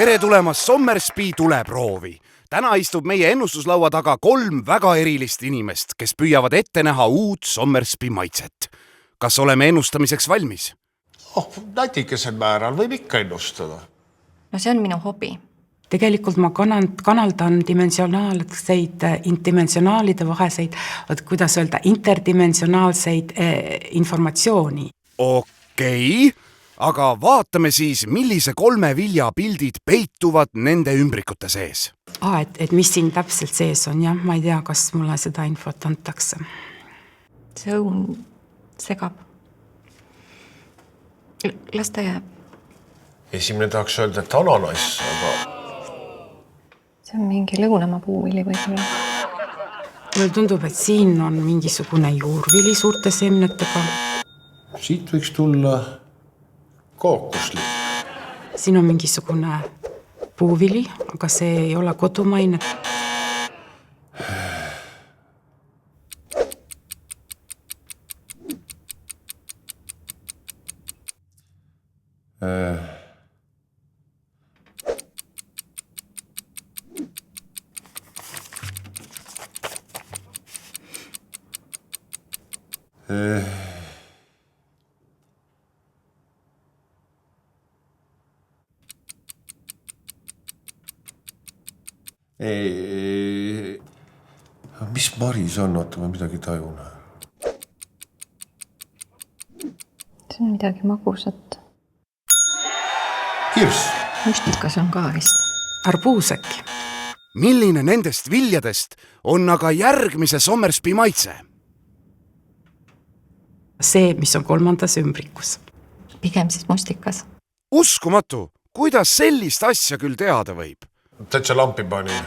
Tere tulemast Sommersby tuleproovi. Täna istub meie ennustuslaua taga 3 väga erilist inimest, kes püüavad ette näha uut Sommersby maitset. Kas oleme ennustamiseks valmis? Natikesel määral võib ikka ennustada. No see on minu hobi. Tegelikult ma kanaldan dimensionaalide vaheseid, kuidas öelda, interdimensionaalseid informatsiooni. Okei, aga vaatame siis, millise 3 vilja pildid peituvad nende ümbrikute sees. Et mis siin täpselt sees on, jah, ma ei tea, kas mulle seda infot antakse. See õun segab. Las ta jääb. Esimene tahaks öelda, et ananass, aga... See on mingi lõunamaa puuvili võib-olla. Mulle tundub, et siin on mingisugune juurvili suurte seemnetega. Siit võiks tulla kookuslik. Siin on mingisugune puuvili, aga see ei ole kodumaine. Mis maris on? Oota, ma midagi tajun. See on midagi magusat. Kirss. Mustikas on ka vist. Arbuus äkki. Milline nendest viljadest on aga järgmise Sommersby maitse? See, mis on 3. ümbrikus. Pigem siis mustikas. Uskumatu, kuidas sellist asja küll teada võib? Täitsa lampi panin.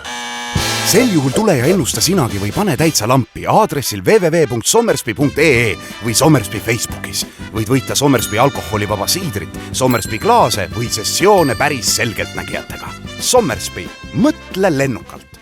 Sel juhul tule ja ennusta sinagi või pane täitsa lampi aadressil www.sommersby.ee või Sommersby Facebookis. Võid võita Sommersby alkoholivaba siidrit, Sommersby klaase või sessioone päris selgeltnägijatega. Sommersby, mõtle lennukalt!